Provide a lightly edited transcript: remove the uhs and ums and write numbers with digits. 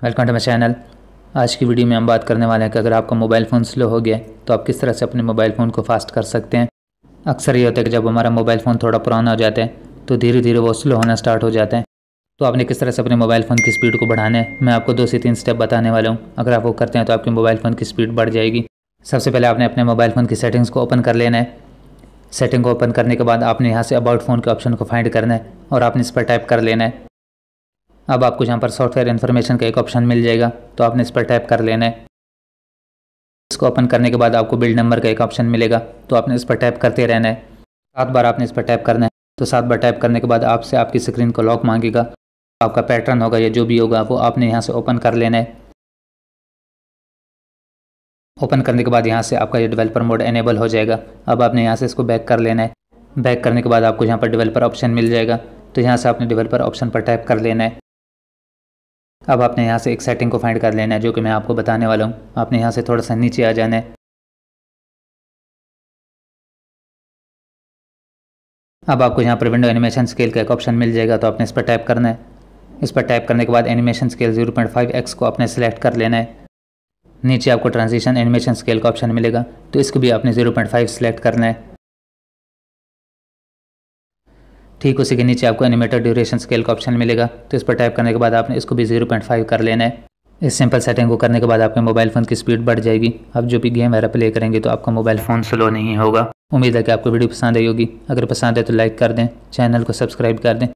Welcome to my channel. आज की video में हम बात करने वाले हैं कि अगर आपका मोबाइल फ़ोन स्लो हो गया है तो आप किस तरह से अपने मोबाइल फ़ोन को फास्ट कर सकते हैं। अक्सर ये होता है कि जब हमारा मोबाइल फ़ोन थोड़ा पुराना हो जाता है तो धीरे धीरे वो स्लो होना स्टार्ट हो जाता है। तो आपने किस तरह से अपने मोबाइल फ़ोन की स्पीड को बढ़ाना है, मैं आपको 2 से 3 स्टेप बताने वाला हूँ। अगर आप वो करते हैं तो आपके मोबाइल फ़ोन की स्पीड बढ़ जाएगी। सबसे पहले आपने अपने मोबाइल फ़ोन की सेटिंग्स को ओपन कर लेना है। सेटिंग को ओपन करने के बाद आपने यहाँ से अबाउट फ़ोन के ऑप्शन को फाइंड करना है और आपने इस पर टाइप कर लेना है। अब आपको यहाँ पर सॉफ्टवेयर इन्फॉर्मेशन का एक ऑप्शन मिल जाएगा, तो आपने इस पर टाइप कर लेना है। इसको ओपन करने के बाद आपको बिल्ड नंबर का एक ऑप्शन मिलेगा, तो आपने इस पर टाइप करते रहना है। 7 बार आपने इस पर टाइप करना है। तो 7 बार टाइप करने के बाद आपसे आपकी स्क्रीन को लॉक मांगेगा। आपका पैटर्न होगा या जो भी होगा वो आपने यहाँ से ओपन कर लेना है। ओपन करने के बाद यहाँ से आपका ये डेवलपर मोड एनेबल हो जाएगा। अब आपने यहाँ से इसको बैक कर लेना है। बैक करने के बाद आपको यहाँ पर डेवलपर ऑप्शन मिल जाएगा, तो यहाँ से आपने डेवलपर ऑप्शन पर टाइप कर लेना है। अब आपने यहाँ से एक सेटिंग को फाइंड कर लेना है जो कि मैं आपको बताने वाला हूँ। आपने यहाँ से थोड़ा सा नीचे आ जाना है। अब आपको यहाँ पर विंडो एनिमेशन स्केल का एक ऑप्शन मिल जाएगा, तो आपने इस पर टाइप करना है। इस पर टाइप करने के बाद एनिमेशन स्केल 0.5x को आपने सेलेक्ट कर लेना है। नीचे आपको ट्रांजिशन एनिमेशन स्केल का ऑप्शन मिलेगा, तो इसको भी आपने 0.5 सेलेक्ट करना है। ठीक उसी के नीचे आपको एनिमेटेड ड्यूरेशन स्केल का ऑप्शन मिलेगा, तो इस पर टाइप करने के बाद आपने इसको भी 0.5 कर लेना है। इस सिंपल सेटिंग को करने के बाद आपके मोबाइल फ़ोन की स्पीड बढ़ जाएगी। अब जो भी गेम वगैरह प्ले करेंगे तो आपका मोबाइल फ़ोन स्लो नहीं होगा। उम्मीद है कि आपको वीडियो पसंद आई होगी। अगर पसंद है तो लाइक कर दें, चैनल को सब्सक्राइब कर दें।